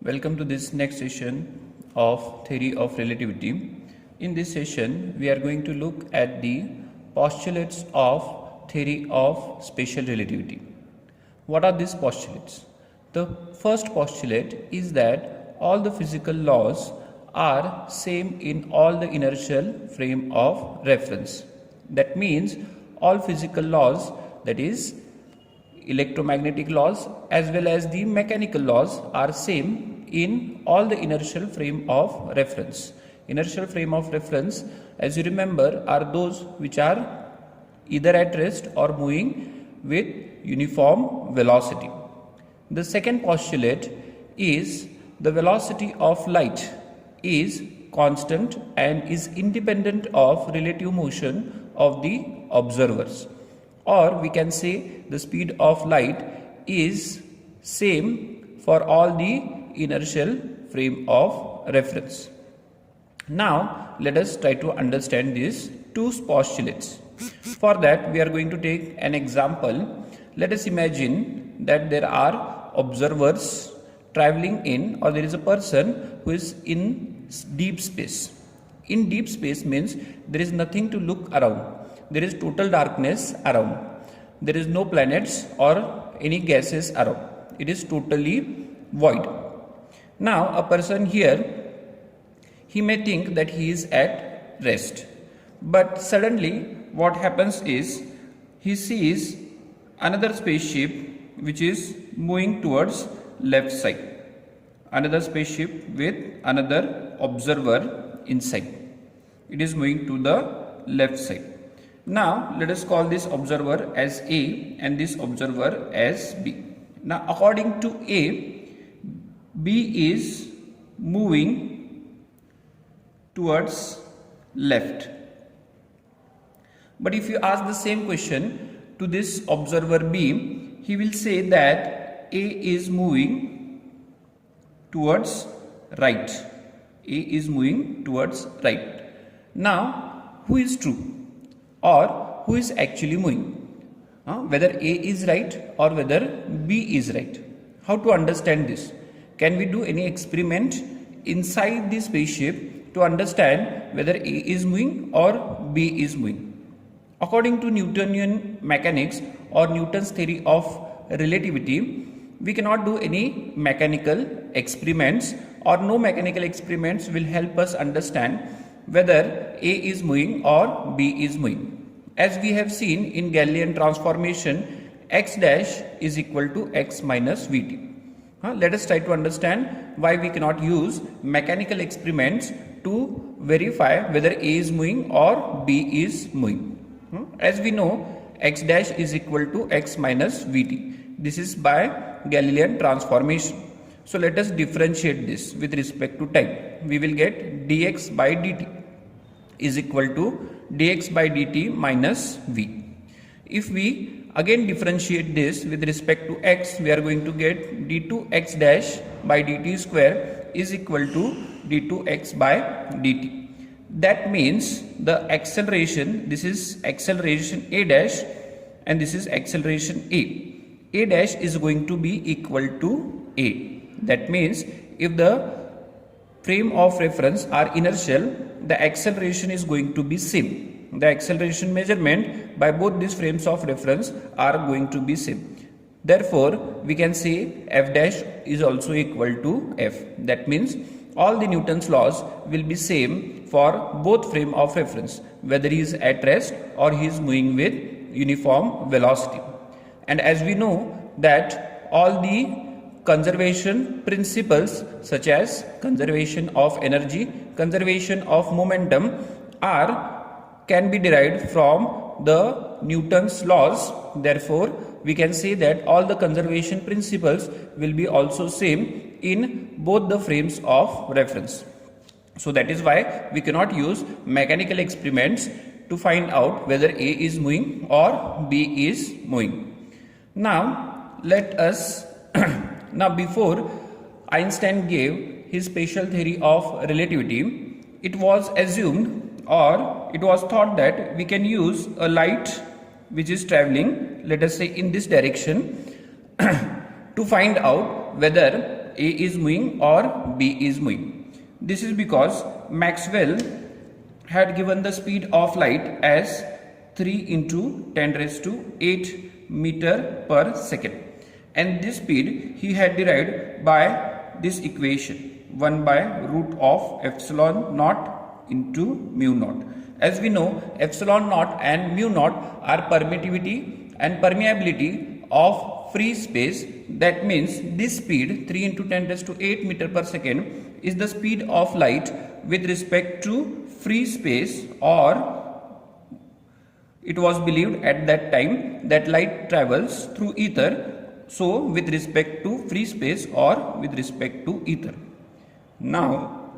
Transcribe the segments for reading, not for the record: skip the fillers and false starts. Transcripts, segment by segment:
Welcome to this next session of Theory of Relativity. In this session, we are going to look at the postulates of Theory of Special Relativity. What are these postulates? The first postulate is that all the physical laws are same in all the inertial frame of reference. That means all physical laws, that is electromagnetic laws as well as the mechanical laws, are same in all the inertial frame of reference. Inertial frame of reference, as you remember, are those which are either at rest or moving with uniform velocity. The second postulate is the velocity of light is constant and is independent of relative motion of the observers. Or we can say the speed of light is same for all the inertial frame of reference. Now let us try to understand these two postulates. For that we are going to take an example. Let us imagine that there are observers traveling in, or there is a person who is in deep space. In deep space means there is nothing to look around. There is total darkness around. There is no planets or any gases around. It is totally void. Now a person here, he may think that he is at rest. But suddenly what happens is he sees another spaceship which is moving towards left side. Another spaceship with another observer inside. It is moving to the left side. Now let us call this observer as A and this observer as B. Now according to A, B is moving towards left. But if you ask the same question to this observer B, he will say that A is moving towards right. A is moving towards right. Now who is true? Or who is actually moving? Whether A is right or whether B is right. How to understand this? Can we do any experiment inside the spaceship to understand whether A is moving or B is moving? According to Newtonian mechanics or Newton's theory of relativity, we cannot do any mechanical experiments, or no mechanical experiments will help us understand whether A is moving or B is moving. As we have seen in Galilean transformation, x dash is equal to x minus vt. Let us try to understand why we cannot use mechanical experiments to verify whether A is moving or B is moving. As we know, x dash is equal to x minus vt. This is by Galilean transformation. So let us differentiate this with respect to time. We will get dx by dt is equal to dx by dt minus v. If we again differentiate this with respect to x, we are going to get d2x dash by dt square is equal to d2x by dt. That means the acceleration, this is acceleration a dash and this is acceleration a. A dash is going to be equal to a. That means if the frame of reference are inertial, the acceleration is going to be same. The acceleration measurement by both these frames of reference are going to be same. Therefore, we can say f dash is also equal to f. That means all the Newton's laws will be same for both frame of reference, whether he is at rest or he is moving with uniform velocity. And as we know that all the conservation principles such as conservation of energy, conservation of momentum can be derived from the Newton's laws. Therefore, we can say that all the conservation principles will be also same in both the frames of reference. So that is why we cannot use mechanical experiments to find out whether A is moving or B is moving. Now let us now before Einstein gave his special theory of relativity, it was assumed or it was thought that we can use a light which is traveling, let us say in this direction, to find out whether A is moving or B is moving. This is because Maxwell had given the speed of light as 3 into 10 raised to 8 meter per second, and this speed he had derived by this equation 1 by root of epsilon naught into mu naught. As we know, epsilon naught and mu naught are permittivity and permeability of free space. That means this speed 3 into 10 raised to 8 meter per second is the speed of light with respect to free space, or it was believed at that time that light travels through ether, so with respect to free space or with respect to ether. Now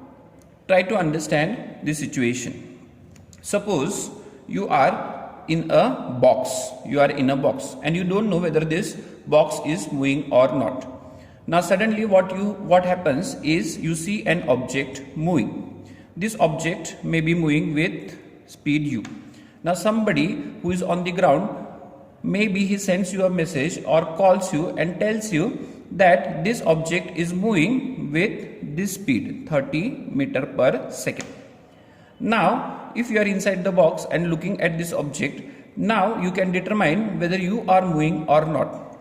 try to understand this situation. Suppose you are in a box, and you don't know whether this box is moving or not. Now suddenly what happens is you see an object moving. This object may be moving with speed u. Now somebody who is on the ground, maybe he sends you a message or calls you and tells you that this object is moving with this speed 30 meter per second. Now if you are inside the box and looking at this object, now you can determine whether you are moving or not.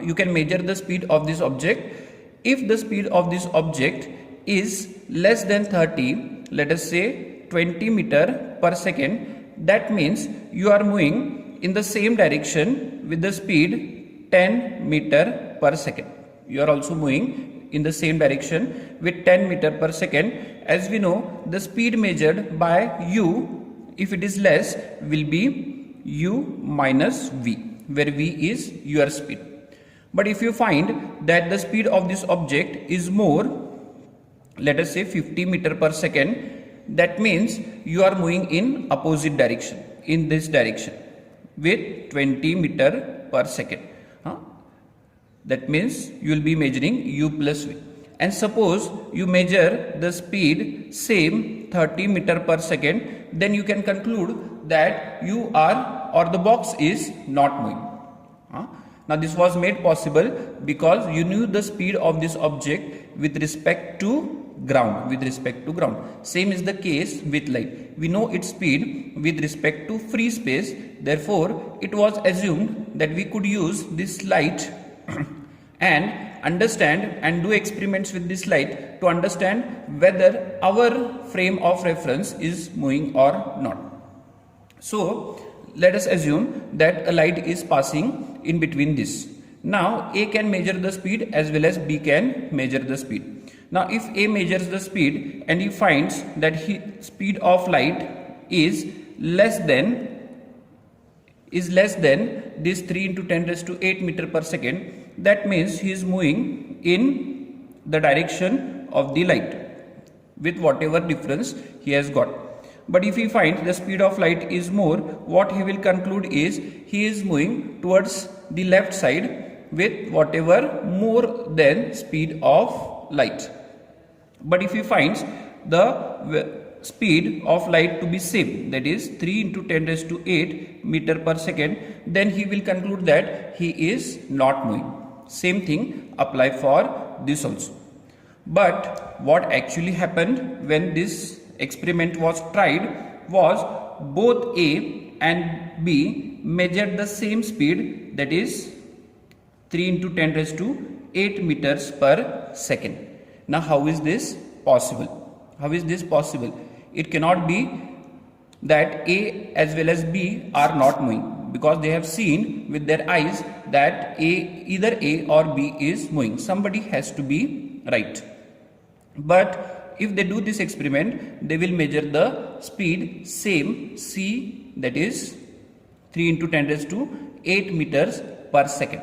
You can measure the speed of this object. If the speed of this object is less than 30, let us say 20 meter per second, that means you are moving in the same direction with the speed 10 meter per second. You are also moving in the same direction with 10 meter per second. As we know, the speed measured by u, if it is less, will be u minus v, where v is your speed. But if you find that the speed of this object is more, let us say 50 meter per second, that means you are moving in opposite direction, in this direction with 20 meter per second. That means you will be measuring u plus v. And suppose you measure the speed same 30 meter per second, then you can conclude that you are, or the box is not moving. Now this was made possible because you knew the speed of this object with respect to ground, Same is the case with light. We know its speed with respect to free space. Therefore, it was assumed that we could use this light and understand and do experiments with this light to understand whether our frame of reference is moving or not. So let us assume that a light is passing in between this. Now A can measure the speed as well as B can measure the speed. Now if A measures the speed and he finds that speed of light is less than this 3 into 10 raised to 8 meter per second, that means he is moving in the direction of the light with whatever difference he has got. But if he finds the speed of light is more, what he will conclude is he is moving towards the left side with whatever more than speed of light. But if he finds the speed of light to be same, that is 3 into 10 raised to 8 meter per second, then he will conclude that he is not moving. Same thing apply for this also. But what actually happened when this experiment was tried was both A and B measured the same speed, that is 3 into 10 raised to 8 meters per second. Now how is this possible? It cannot be that A as well as B are not moving, because they have seen with their eyes that either A or B is moving. Somebody has to be right. But if they do this experiment, they will measure the speed same C, that is 3 into 10 raised to 8 meters per second.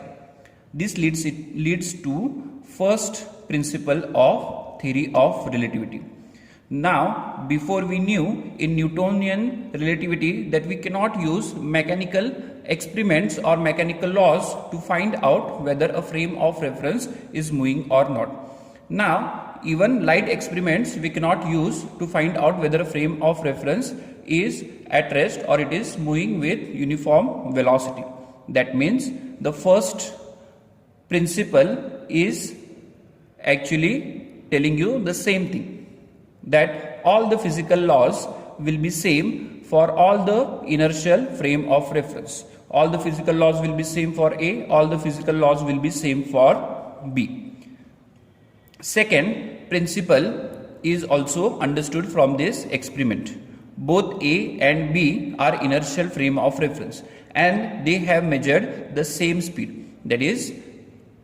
This leads to first principle of theory of relativity. Now, before we knew in Newtonian relativity that we cannot use mechanical experiments or mechanical laws to find out whether a frame of reference is moving or not. Now, even light experiments we cannot use to find out whether a frame of reference is at rest or it is moving with uniform velocity. That means the first principle is actually telling you the same thing, that all the physical laws will be same for all the inertial frame of reference. All the physical laws will be same for A, all the physical laws will be same for B. Second principle is also understood from this experiment. Both A and B are inertial frame of reference and they have measured the same speed, that is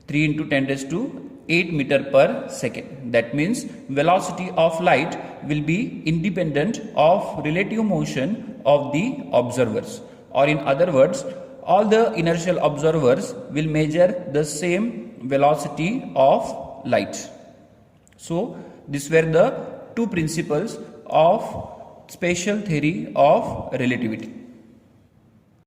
3 into 10 raised to 8 meter per second. That means velocity of light will be independent of relative motion of the observers, or in other words, all the inertial observers will measure the same velocity of light. So these were the two principles of special theory of relativity.